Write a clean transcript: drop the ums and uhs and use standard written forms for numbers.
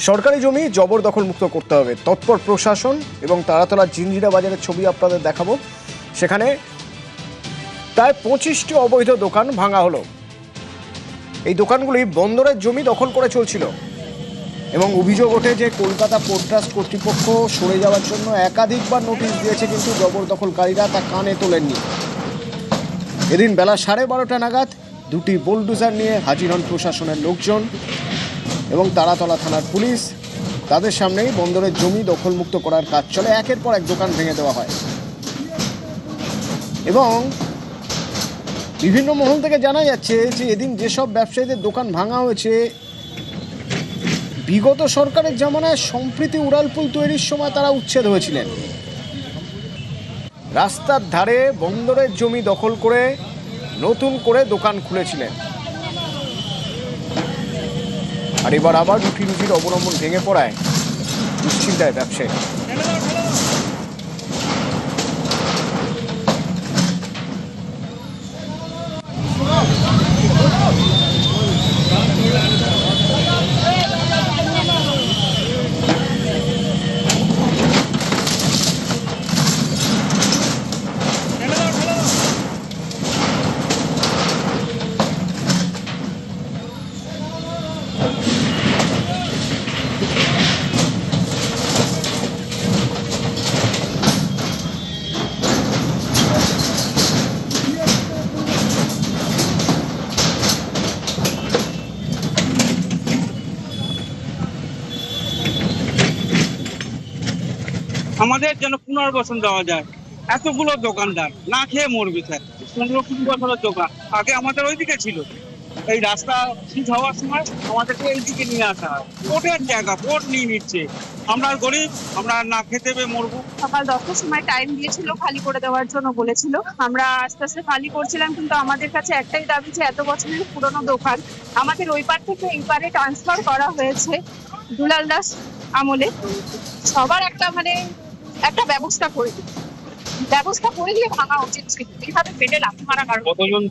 সরকারি জমি জবরদখল মুক্ত করতে হবে, তৎপর প্রশাসন। এবং তারাতলা জিঞ্জিরা বাজারের ছবি আপনাদের দেখাবো। সেখানে প্রায় 25টি অবৈধ দোকান ভাঙা হলো। এই দোকানগুলি বন্দরের জমি দখল করে চলছিল এবং অভিযোগ ওঠে যে কলকাতা পোর্ট ট্রাস্ট কর্তৃপক্ষ সরে যাওয়ার জন্য একাধিকবার নোটিশ দিয়েছে, কিন্তু জবরদখলকারীরা তা কানে তোলেননি। এদিন বেলা 12:30 নাগাদ দুটি বুলডোজার নিয়ে হাজির হন প্রশাসনের লোকজন এবং তারাতলা থানার পুলিশ। তাদের সামনেই বন্দরের জমি দখলমুক্ত করার কাজ চলে। একের পর এক দোকান ভেঙে দেওয়া হয় এবং বিভিন্ন মহল থেকে জানা যাচ্ছে যে এদিন যেসব ব্যবসায়ীদের দোকান ভাঙা হয়েছে, বিগত সরকারের জামানায় সম্প্রীতি উড়ালপুল তৈরির সময় তারা উচ্ছেদ হয়েছিলেন। রাস্তার ধারে বন্দরের জমি দখল করে নতুন করে দোকান খুলেছিলেন। আর এবার আবার রুটি রুটির অবলম্বন ভেঙে পড়ায় দুশ্চিন্তায় ব্যবসায়ী। আমাদের যেন পুনর্বাসন দেওয়া যায়। এতগুলো দোকানদার না খেয়ে মরবে স্যার। 15-20 বছরের দোকান আগে আমাদের ওইদিকে ছিল। এই রাস্তা ঠিক হওয়ার সময় আমাদেরকে এইদিকে নিয়ে আসা হয়। কোর্টের জায়গা, কোর্ট নিয়ে নিচ্ছে। আমরা গরিব, আমরা না খেতে পেয়ে মরবো। সকাল 10টার সময় টাইম দিয়েছিল খালি করে দেওয়ার জন্য বলেছিল। আমরা আস্তে আস্তে খালি করছিলাম, কিন্তু আমাদের কাছে একটাই দাবি যে এত বছরের পুরনো দোকান আমাদের ওই পার থেকে এই পারে ট্রান্সফার করা হয়েছে দুলাল দাস আমলে। সবার একটা ব্যবস্থা করে দিই, ব্যবস্থা করে দিয়ে ভাঙা উচিত ছিল। এইভাবে পেটে লাথি মারা কারণ কতজন